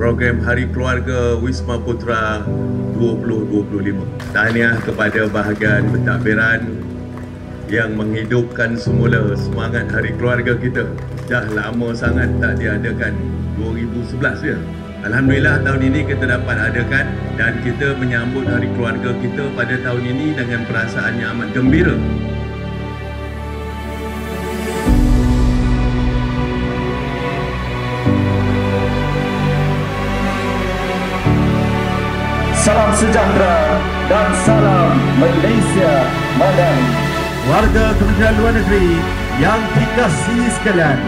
program Hari Keluarga Wisma Putra 2025. Tahniah kepada bahagian pentadbiran yang menghidupkan semula semangat Hari Keluarga kita. Dah lama sangat tak diadakan, 2011 ya. Alhamdulillah tahun ini kita dapat adakan dan kita menyambut Hari Keluarga kita pada tahun ini dengan perasaan yang amat gembira. Salam sejahtera dan salam Malaysia Madani. Warga Kementerian Luar Negeri yang dikasihi sekalian,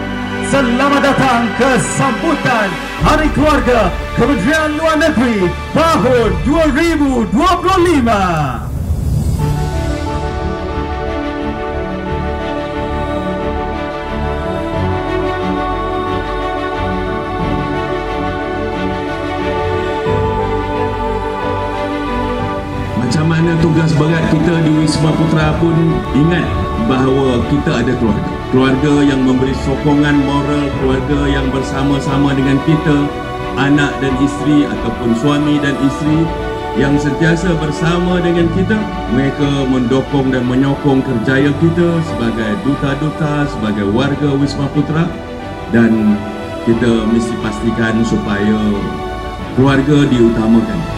selamat datang ke sambutan Hari Keluarga Kementerian Luar Negeri tahun 2025. Macam mana tugas berat kita di Wisma Putra pun ingat bahawa kita ada keluarga. Keluarga yang memberi sokongan moral, keluarga yang bersama-sama dengan kita, anak dan isteri ataupun suami dan isteri yang sentiasa bersama dengan kita. Mereka mendukung dan menyokong kerjaya kita sebagai duta-duta, sebagai warga Wisma Putra, dan kita mesti pastikan supaya keluarga diutamakan.